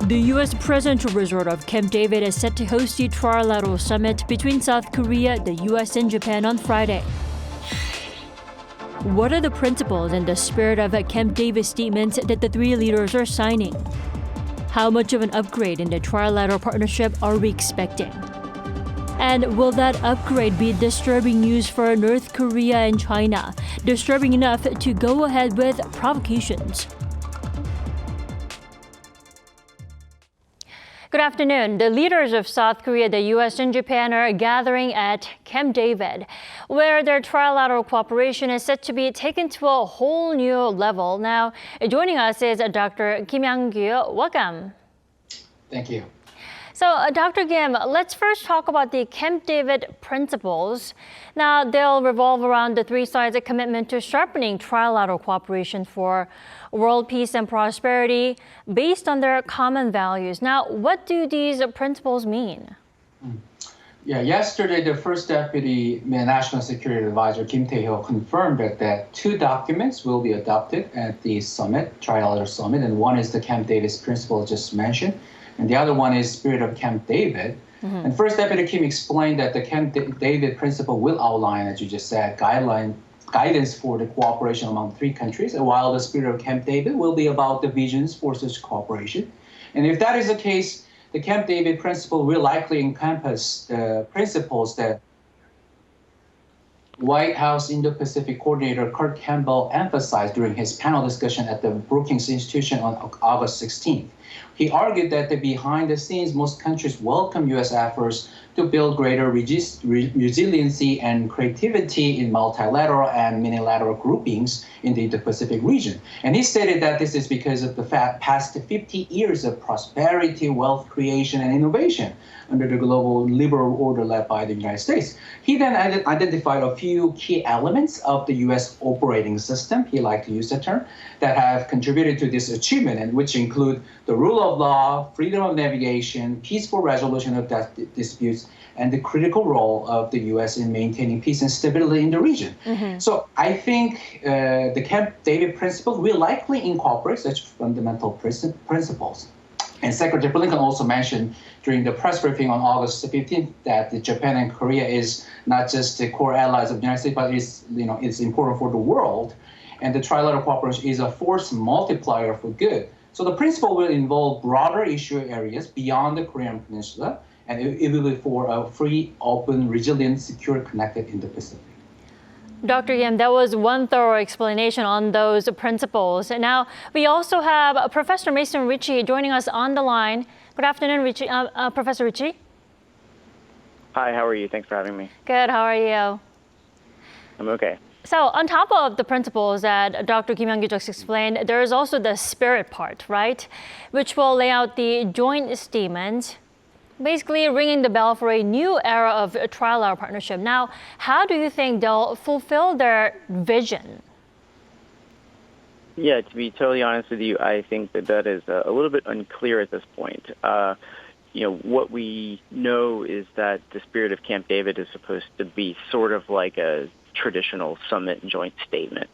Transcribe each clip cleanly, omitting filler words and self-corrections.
The U.S. presidential resort of Camp David is set to host the Trilateral summit between South Korea, the U.S., and Japan on Friday. What are the principles and the spirit of Camp David statements that the three leaders are signing? How much of an upgrade in the trilateral partnership are we expecting? And will that upgrade be disturbing news for North Korea and China, disturbing enough to go ahead with provocations? Good afternoon. The leaders of South Korea, the U.S., and Japan are gathering at Camp David, where their trilateral cooperation is set to be taken to a whole new level. Now, joining us is Dr. Yang-gyu. Welcome. Thank you. So, Dr. Kim, let's first talk about the Camp David principles. Now, they'll revolve around the three sides' commitment to sharpening trilateral cooperation for world peace and prosperity based on their common values. Now, what do these principles mean? Yeah, yesterday, the first Deputy National Security Advisor, Kim Tae-hyo, confirmed that two documents will be adopted at the summit, Trilateral Summit, and one is the Camp David's principle just mentioned, and the other one is Spirit of Camp David. And First Deputy Kim explained that the Camp David principle will outline, as you just said, guidance for the cooperation among three countries, while the Spirit of Camp David will be about the visions for such cooperation. And if that is the case, the Camp David principle will likely encompass the principles that White House Indo-Pacific Coordinator Kurt Campbell emphasized during his panel discussion at the Brookings Institution on August 16th. He argued that behind the scenes, most countries welcome U.S. efforts to build greater resiliency and creativity in multilateral and minilateral groupings in the Indo-Pacific region. And he stated that this is because of the past 50 years of prosperity, wealth creation, and innovation under the global liberal order led by the United States. He then identified a few key elements of the U.S. operating system, he liked to use the term, that have contributed to this achievement, and which include the rule of law, freedom of navigation, peaceful resolution of disputes, and the critical role of the U.S. in maintaining peace and stability in the region. So I think the Camp David principle will likely incorporate such fundamental principles. And Secretary Blinken also mentioned during the press briefing on August 15th that Japan and Korea is not just the core allies of the United States, but it's important for the world. And the trilateral cooperation is a force multiplier for good. So the principle will involve broader issue areas beyond the Korean Peninsula, and it will be for a free, open, resilient, secure, connected Indo-Pacific. Dr. Yim, that was one thorough explanation on those principles. And now we also have Professor Mason Richey joining us on the line. Good afternoon, Richey. Professor Richey. Hi, how are you? Thanks for having me. Good, how are you? I'm okay. So on top of the principles that Dr. Kim Yang-gyu just explained, there is also the spirit part, right? Which will lay out the joint statement, basically ringing the bell for a new era of a trilateral partnership. Now, how do you think they'll fulfill their vision? Yeah, to be totally honest with you, I think that is a little bit unclear at this point. What we know is that the Spirit of Camp David is supposed to be sort of like a traditional summit joint statement.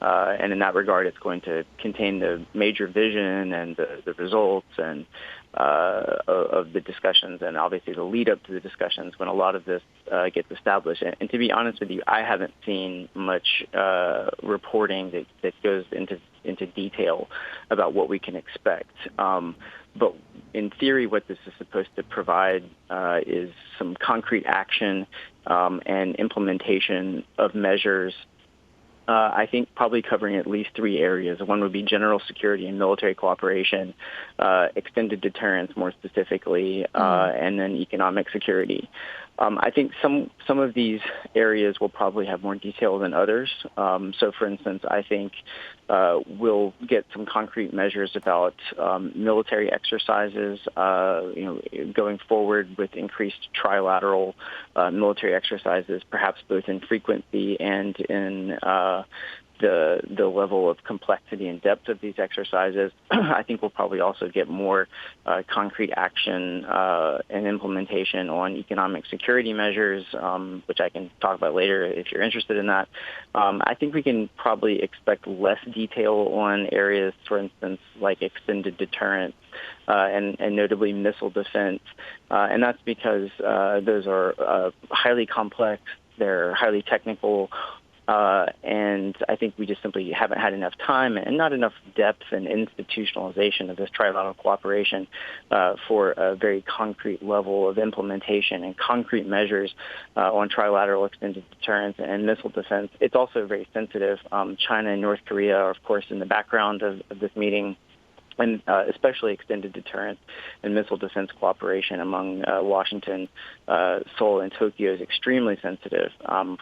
And in that regard, it's going to contain the major vision and the results and of the discussions, and obviously the lead up to the discussions when a lot of this gets established. And to be honest with you, I haven't seen much reporting that goes into detail about what we can expect. But in theory, what this is supposed to provide is some concrete action and implementation of measures, I think probably covering at least three areas. One would be general security and military cooperation, extended deterrence more specifically, and then economic security. I think some of these areas will probably have more detail than others. So, for instance, I think we'll get some concrete measures about military exercises, going forward with increased trilateral military exercises, perhaps both in frequency and in the level of complexity and depth of these exercises. I think we'll probably also get more concrete action and implementation on economic security measures, which I can talk about later if you're interested in that. I think we can probably expect less detail on areas, for instance, like extended deterrence and notably missile defense. And that's because those are highly complex, they're highly technical, and I think we just simply haven't had enough time and not enough depth and institutionalization of this trilateral cooperation for a very concrete level of implementation and concrete measures on trilateral extended deterrence and missile defense. It's also very sensitive. China and North Korea are, of course, in the background of this meeting, and especially extended deterrence and missile defense cooperation among Washington, Seoul, and Tokyo is extremely sensitive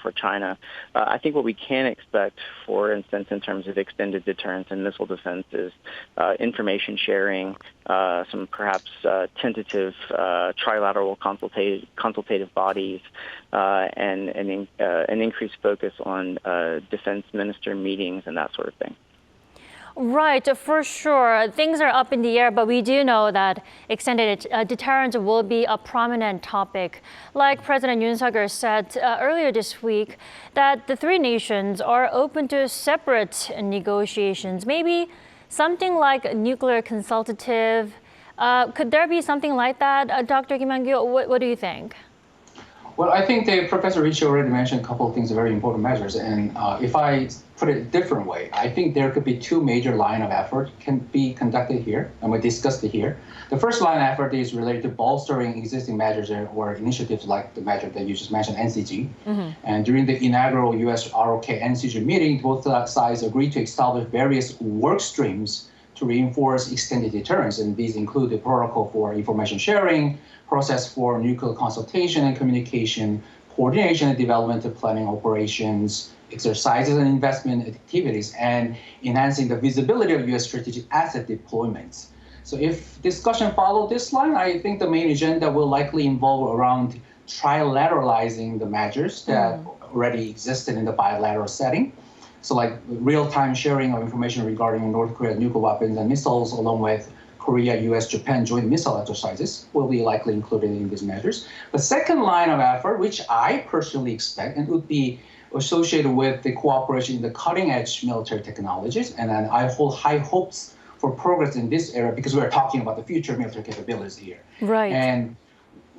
for China. I think what we can expect, for instance, in terms of extended deterrence and missile defense is information sharing, some perhaps tentative trilateral consultative bodies, and an increased focus on defense minister meetings and that sort of thing. Right, for sure. Things are up in the air, but we do know that extended deterrence will be a prominent topic. Like President Yoon Suk-yeol said earlier this week, that the three nations are open to separate negotiations, maybe something like a nuclear consultative. Could there be something like that? Dr. Kim Yang-gyu, what do you think? Well, I think Professor Richey already mentioned a couple of things, very important measures. And if I put it a different way, I think there could be two major lines of effort can be conducted here, and we discussed it here. The first line of effort is related to bolstering existing measures or initiatives like the measure that you just mentioned, NCG. Mm-hmm. And during the inaugural U.S. ROK NCG meeting, both sides agreed to establish various work streams to reinforce extended deterrence, and these include the protocol for information sharing, process for nuclear consultation and communication, coordination and development of planning operations, exercises and investment activities, and enhancing the visibility of U.S. strategic asset deployments. So if discussion follow this line, I think the main agenda will likely involve around trilateralizing the measures that already existed in the bilateral setting. So like real-time sharing of information regarding North Korea's nuclear weapons and missiles, along with Korea, U.S., Japan joint missile exercises will be likely included in these measures. The second line of effort, which I personally expect and would be associated with the cooperation in the cutting-edge military technologies, and then I hold high hopes for progress in this area because we're talking about the future military capabilities here. Right. And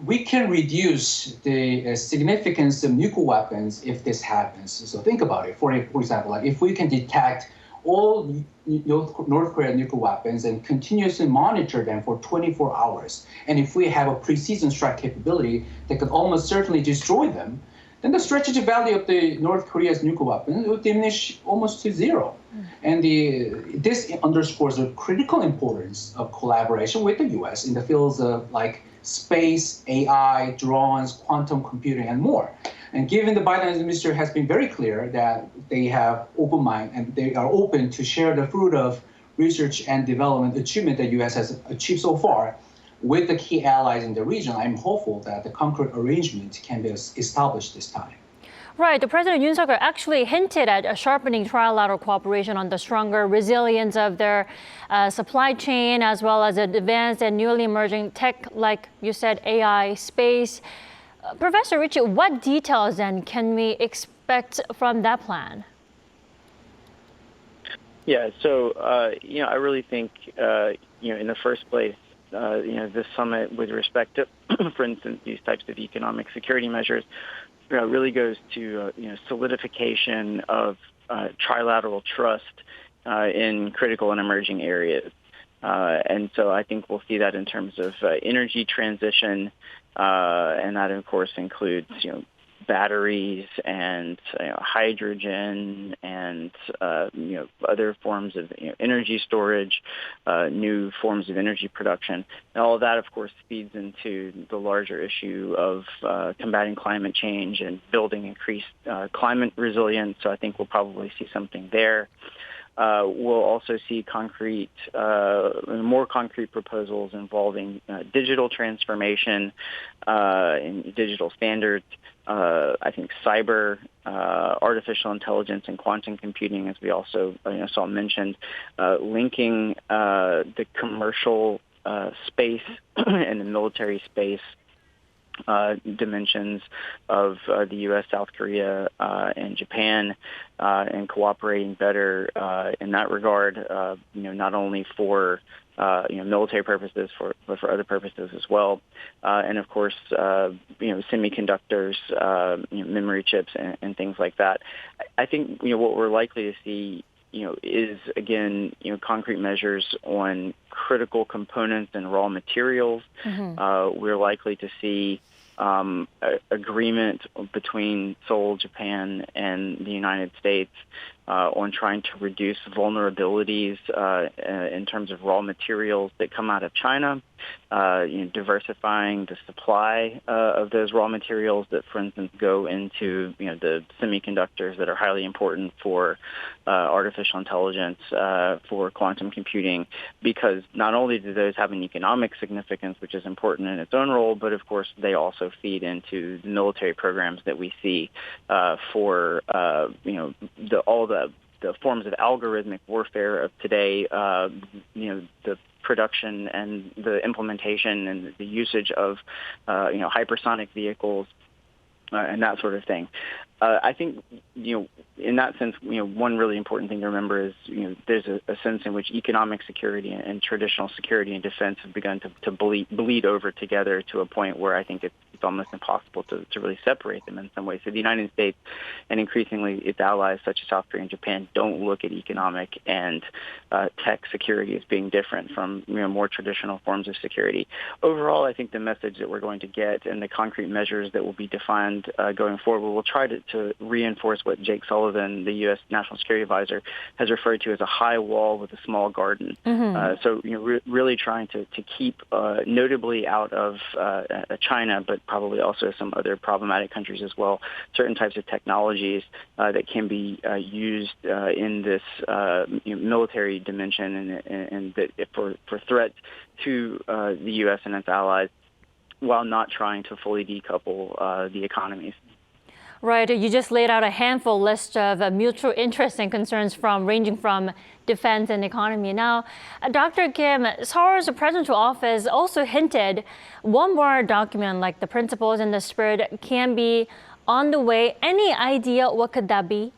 we can reduce the significance of nuclear weapons if this happens. So think about it. For example, like if we can detect all North Korean nuclear weapons and continuously monitor them for 24 hours. And if we have a precision strike capability that could almost certainly destroy them, then the strategic value of the North Korea's nuclear weapons would diminish almost to zero. And this underscores the critical importance of collaboration with the U.S. in the fields of like space, AI, drones, quantum computing, and more. And given the Biden administration has been very clear that they have open mind and they are open to share the fruit of research and development achievement that U.S. has achieved so far with the key allies in the region, I'm hopeful that the concrete arrangement can be established this time. Right. The President Yoon Suk-yeol actually hinted at a sharpening trilateral cooperation on the stronger resilience of their supply chain, as well as advanced and newly emerging tech, like you said, AI, space. Professor Richey, what details then can we expect from that plan? Yeah, so, I really think, in the first place, this summit with respect to, for instance, these types of economic security measures, really goes to, solidification of trilateral trust in critical and emerging areas. And so I think we'll see that in terms of energy transition, and that, of course, includes, batteries and hydrogen and other forms of energy storage, new forms of energy production. And all of that, of course, feeds into the larger issue of combating climate change and building increased climate resilience. So I think we'll probably see something there. we'll also see more concrete proposals involving digital transformation and digital standards. I think cyber, artificial intelligence, and quantum computing, as we also saw mentioned, linking the commercial space and the military space dimensions of the U.S., South Korea, and Japan, and cooperating better in that regard. Not only for military purposes, but for other purposes as well. And of course, semiconductors, memory chips, and things like that. I think what we're likely to see is, again, concrete measures on critical components and raw materials. We're likely to see agreement between Seoul, Japan, and the United States on trying to reduce vulnerabilities in terms of raw materials that come out of China, diversifying the supply of those raw materials that, for instance, go into the semiconductors that are highly important for artificial intelligence, for quantum computing, because not only do those have an economic significance, which is important in its own role, but of course they also feed into the military programs that we see for all the forms of algorithmic warfare of today. The production and the implementation and the usage of hypersonic vehicles and that sort of thing. I think, in that sense, one really important thing to remember is, there's a sense in which economic security and traditional security and defense have begun to bleed over together to a point where I think it's almost impossible to really separate them in some ways. So the United States and increasingly its allies such as South Korea and Japan don't look at economic and tech security as being different from more traditional forms of security. Overall, I think the message that we're going to get and the concrete measures that will be defined going forward will try to reinforce what Jake Sullivan, the U.S. National Security Advisor, has referred to as a high wall with a small garden. So really trying to keep notably out of China, but probably also some other problematic countries as well, certain types of technologies that can be used in this military dimension and that for threats to the U.S. and its allies, while not trying to fully decouple the economies. Right. You just laid out a handful list of mutual interests and concerns ranging from defense and economy. Now, Dr. Kim, Seoul's presidential office also hinted one more document like the principles and the spirit can be on the way. Any idea what could that be?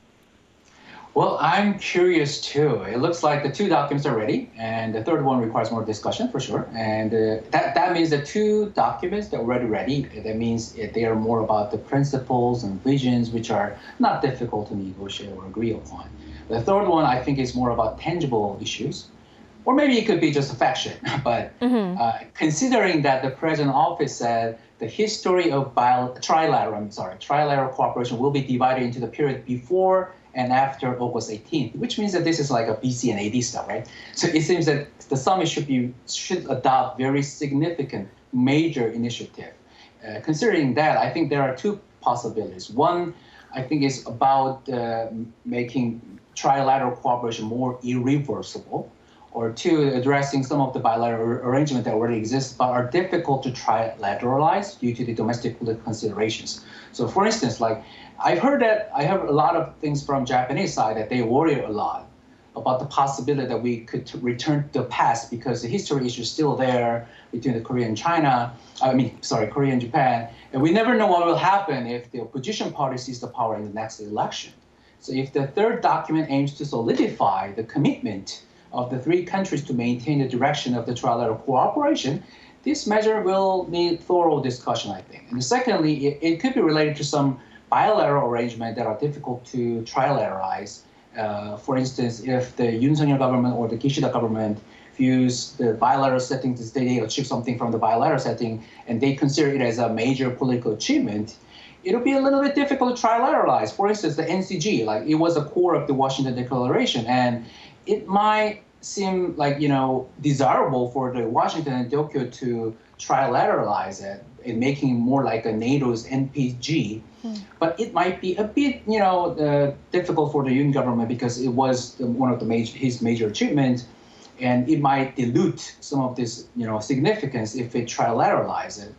Well, I'm curious too. It looks like the two documents are ready, and the third one requires more discussion for sure. And that means the two documents that are already ready. That means they are more about the principles and visions, which are not difficult to negotiate or agree upon. The third one, I think, is more about tangible issues, or maybe it could be just a fact sheet. But considering that the president's office said the history of trilateral cooperation will be divided into the period before and after August 18th, which means that this is like a BC and AD stuff, right? So it seems that the summit should adopt very significant major initiative. Considering that, I think there are two possibilities. One, I think, is about making trilateral cooperation more irreversible, or two, addressing some of the bilateral arrangements that already exist but are difficult to trilateralize due to the domestic political considerations. So for instance, I have a lot of things from Japanese side that they worry a lot about the possibility that we could return to the past because the history issue is still there between Korea and Japan, and we never know what will happen if the opposition party sees the power in the next election. So if the third document aims to solidify the commitment of the three countries to maintain the direction of the trilateral cooperation, this measure will need thorough discussion, I think. And secondly, it could be related to some bilateral arrangements that are difficult to trilateralize. For instance, if the Yoon Suk-yeol government or the Kishida government views the bilateral setting to they achieve something from the bilateral setting and they consider it as a major political achievement, it'll be a little bit difficult to trilateralize. For instance, the NCG, it was a core of the Washington Declaration, and it might seem like, desirable for the Washington and Tokyo to trilateralize it and making it more like a NATO's NPG. But it might be a bit, difficult for the Yoon government because it was one of his major achievements, and it might dilute some of this, significance if it trilateralize it,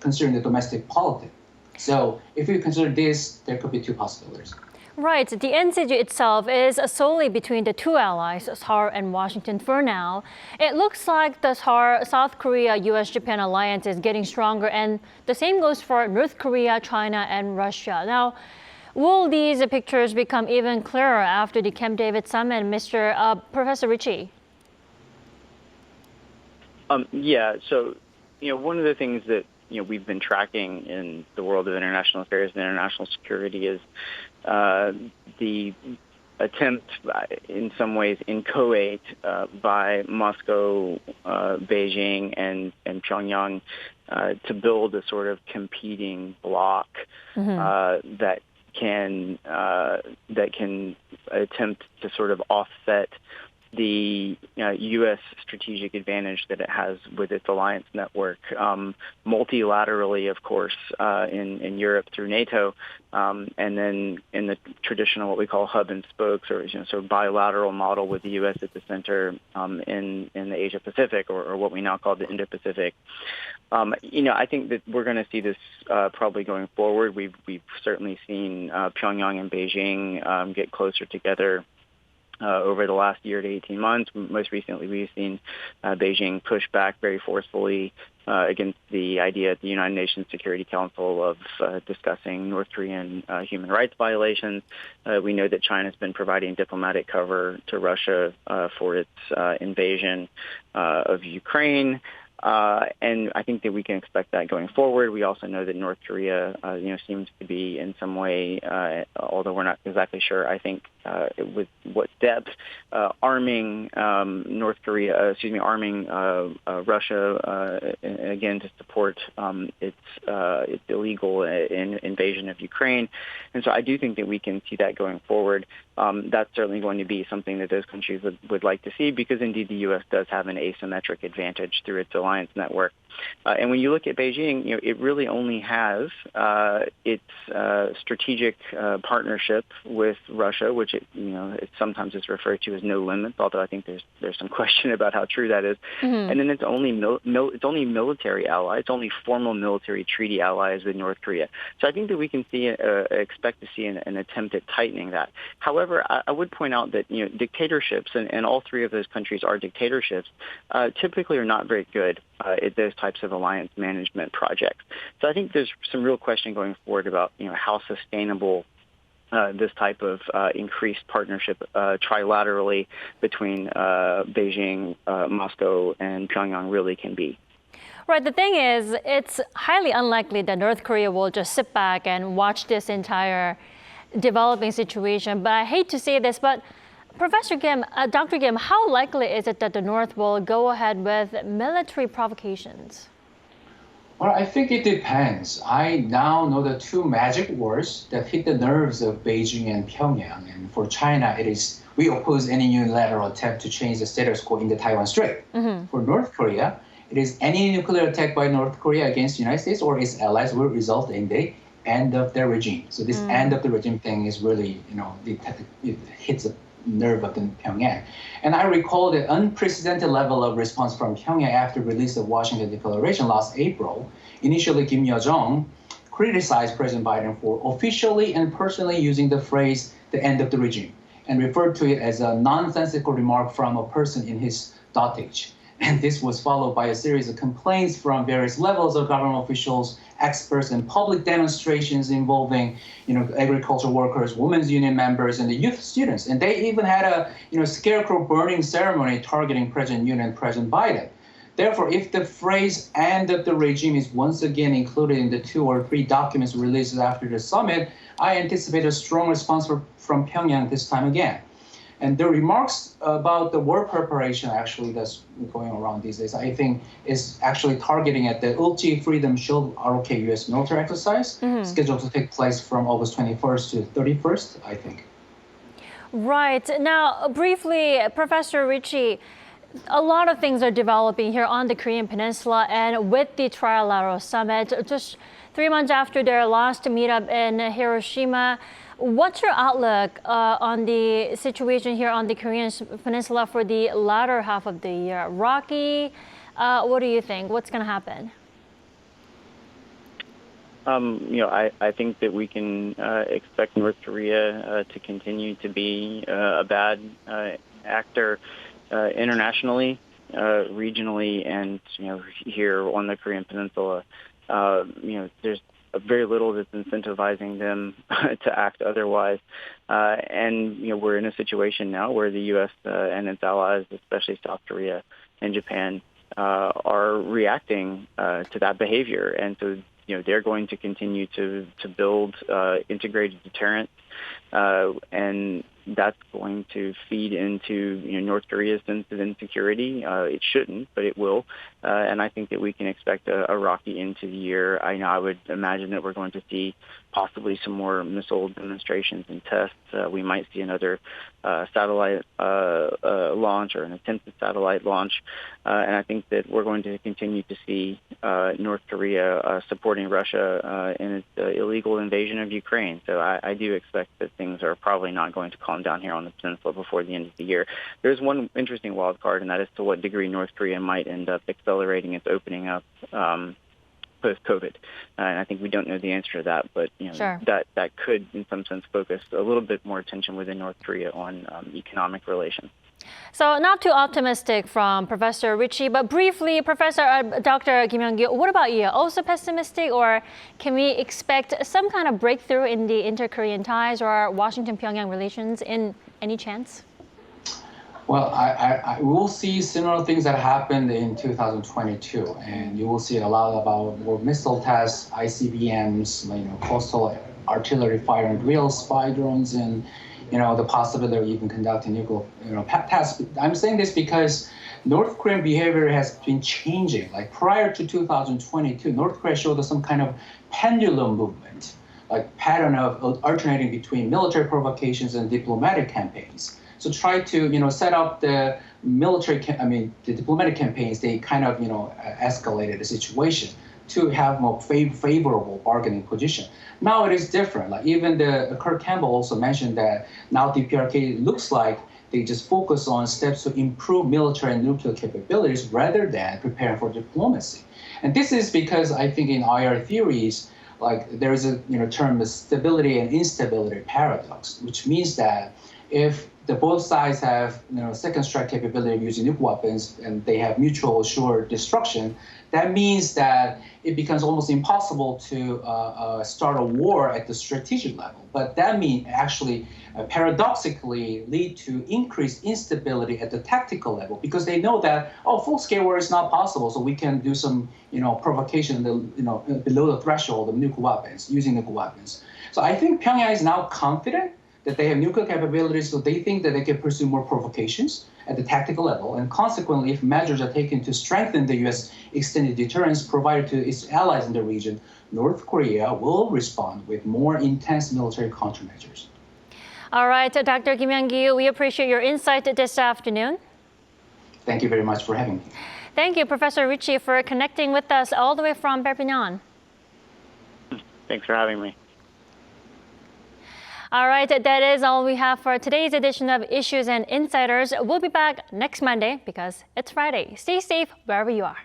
considering the domestic politics. So if you consider this, there could be two possibilities. Right. The NCG itself is solely between the two allies, SAR and Washington for now. It looks like the SAR, South Korea, US-Japan alliance is getting stronger, and the same goes for North Korea, China, and Russia. Now, will these pictures become even clearer after the Camp David summit, Professor Richey? So, one of the things that we've been tracking in the world of international affairs and international security is the attempt, in some ways, inchoate by Moscow, Beijing, and Pyongyang to build a sort of competing bloc that can attempt to sort of offset the U.S. strategic advantage that it has with its alliance network, multilaterally, of course, in Europe through NATO, and then in the traditional what we call hub and spokes, or sort of bilateral model with the U.S. at the center in the Asia Pacific, or what we now call the Indo-Pacific. I think that we're going to see this probably going forward. We've certainly seen Pyongyang and Beijing get closer together over the last year to 18 months. Most recently, we've seen Beijing push back very forcefully against the idea at the United Nations Security Council of discussing North Korean human rights violations. We know that China's been providing diplomatic cover to Russia for its invasion of Ukraine. And I think that we can expect that going forward. We also know that North Korea, seems to be in some way, although we're not exactly sure, I think, with what depth, arming Russia again to support its illegal invasion of Ukraine. And so I do think that we can see that going forward. That's certainly going to be something that those countries would like to see, because indeed the U.S. does have an asymmetric advantage through its alliance network. And when you look at Beijing, it really only has its strategic partnership with Russia, which it sometimes is referred to as no limits, although I think there's some question about how true that is. And then it's only military allies, it's only formal military treaty allies with North Korea. So I think that we can expect to see an attempt at tightening that. However, I would point out that dictatorships, and all three of those countries are dictatorships, typically are not very good at those types of alliance management projects. So I think there's some real question going forward about how sustainable this type of increased partnership trilaterally between Beijing, Moscow, and Pyongyang really can be. Right. The thing is, it's highly unlikely that North Korea will just sit back and watch this entire developing situation. But I hate to say this, but Professor Kim, Dr. Kim, how likely is it that the North will go ahead with military provocations? Well, I think it depends. I now know the two magic words that hit the nerves of Beijing and Pyongyang. And for China, it is, we oppose any unilateral attempt to change the status quo in the Taiwan Strait. For North Korea, it is any nuclear attack by North Korea against the United States or its allies will result in the end of their regime. So this end of the regime thing is really, it hits a nerve of the Pyongyang. And I recall the unprecedented level of response from Pyongyang after release of Washington Declaration last April. Initially, Kim Yo-jong criticized President Biden for officially and personally using the phrase "the end of the regime" and referred to it as a nonsensical remark from a person in his dotage. And this was followed by a series of complaints from various levels of government officials, experts, and public demonstrations involving, agricultural workers, women's union members, and the youth students. And they even had a, scarecrow burning ceremony targeting President Yoon and President Biden. Therefore, if the phrase "end of the regime" is once again included in the 2 or 3 documents released after the summit, I anticipate a strong response from Pyongyang this time again. And the remarks about the war preparation actually that's going around these days, I think is actually targeting at the Ulchi Freedom Shield ROK U.S. military exercise scheduled to take place from August 21st to 31st, I think. Right. Now, briefly, Professor Richey, a lot of things are developing here on the Korean Peninsula, and with the Trilateral Summit, just 3 months after their last meetup in Hiroshima, what's your outlook on the situation here on the Korean Peninsula for the latter half of the year? Rocky, what do you think? What's going to happen? I think that we can expect North Korea to continue to be a bad actor internationally, regionally, and here on the Korean Peninsula. There's very little that's incentivizing them to act otherwise, and we're in a situation now where the U.S. And its allies, especially South Korea and Japan, are reacting to that behavior, and so they're going to continue to build integrated deterrence, and that's going to feed into North Korea's sense of insecurity. It shouldn't, but it will, and I think that we can expect a rocky end to the year. I would imagine that we're going to see possibly some more missile demonstrations and tests. We might see another satellite launch or an attempted satellite launch, and I think that we're going to continue to see North Korea supporting Russia in its illegal invasion of Ukraine. So I do expect that things are probably not going to calm down here on the peninsula before the end of the year. There's one interesting wild card, and that is to what degree North Korea might end up accelerating its opening up post-COVID. And I think we don't know the answer to that, but Sure. that could, in some sense, focus a little bit more attention within North Korea on economic relations. So not too optimistic from Professor Richey, but briefly, Dr. Yang-gyu, what about you? Also pessimistic, or can we expect some kind of breakthrough in the inter-Korean ties or Washington-Pyongyang relations in any chance? Well, I will see similar things that happened in 2022, and you will see a lot about more missile tests, ICBMs, coastal artillery firing drills, spy drones, and the possibility of even conducting nuclear tests. I'm saying this because North Korean behavior has been changing. Like prior to 2022, North Korea showed some kind of pendulum movement, like pattern of alternating between military provocations and diplomatic campaigns. So try to set up the the diplomatic campaigns. They kind of escalated the situation to have more favorable bargaining position. Now it is different. Like even Kurt Campbell also mentioned that now DPRK looks like they just focus on steps to improve military and nuclear capabilities rather than preparing for diplomacy. And this is because I think in IR theories, like there is a term the stability and instability paradox, which means that if both sides have second strike capability of using nuclear weapons and they have mutual assured destruction, that means that it becomes almost impossible to start a war at the strategic level. But that means actually paradoxically lead to increased instability at the tactical level, because they know that full-scale war is not possible, so we can do some provocation below the threshold of nuclear weapons, using nuclear weapons. So I think Pyongyang is now confident that they have nuclear capabilities, so they think that they can pursue more provocations at the tactical level. And consequently, if measures are taken to strengthen the U.S. extended deterrence provided to its allies in the region, North Korea will respond with more intense military countermeasures. All right, Dr. Yang-gyu, we appreciate your insight this afternoon. Thank you very much for having me. Thank you, Professor Richey, for connecting with us all the way from Perpignan. Thanks for having me. All right, that is all we have for today's edition of Issues and Insiders. We'll be back next Monday because it's Friday. Stay safe wherever you are.